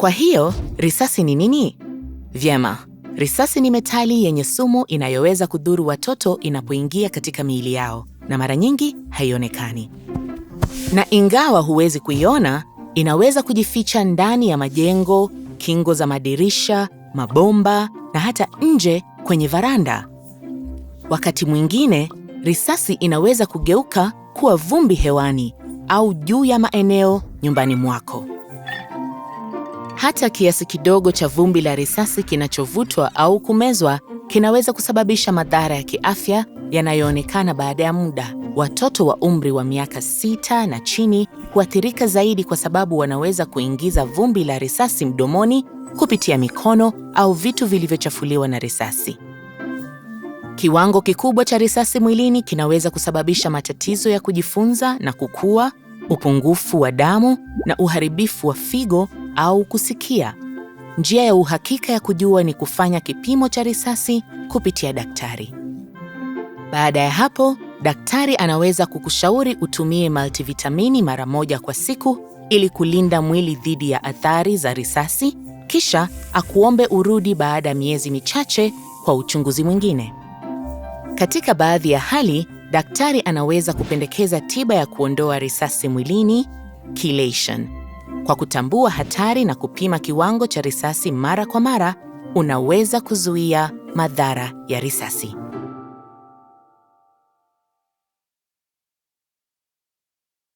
Kwa hiyo, risasi ni nini? Vyema, risasi ni metali yenye sumu inayoweza kudhuru watoto inapoingia katika miili yao, na mara nyingi haionekani. Na ingawa huwezi kuiona, inaweza kujificha ndani ya majengo, kingo za madirisha, mabomba na hata nje kwenye varanda. Wakati mwingine, risasi inaweza kugeuka kuwa vumbi hewani au juu ya maeneo nyumbani mwako. Hata kiasi kidogo cha vumbi la risasi kinachovutwa au kumezwa kinaweza kusababisha madhara ya kiafya yanayoonekana baada ya muda. Watoto wa umri wa miaka 6 na chini huathirika zaidi kwa sababu wanaweza kuingiza vumbi la risasi mdomoni kupitia mikono au vitu vilivyochafuliwa na risasi. Kiwango kikubwa cha risasi mwilini kinaweza kusababisha matatizo ya kujifunza na kukua, upungufu wa damu na uharibifu wa figo au kusikia. Njia ya uhakika ya kujua ni kufanya kipimo cha risasi kupitia daktari. Baada ya hapo, daktari anaweza kukushauri utumie multivitamini mara moja kwa siku ili kulinda mwili dhidi ya athari za risasi, kisha akuombe urudi baada ya miezi michache kwa uchunguzi mwingine. Katika baadhi ya hali, daktari anaweza kupendekeza tiba ya kuondoa risasi mwilini, chelation. Kwa kutambua hatari na kupima kiwango cha risasi mara kwa mara, unaweza kuzuia madhara ya risasi.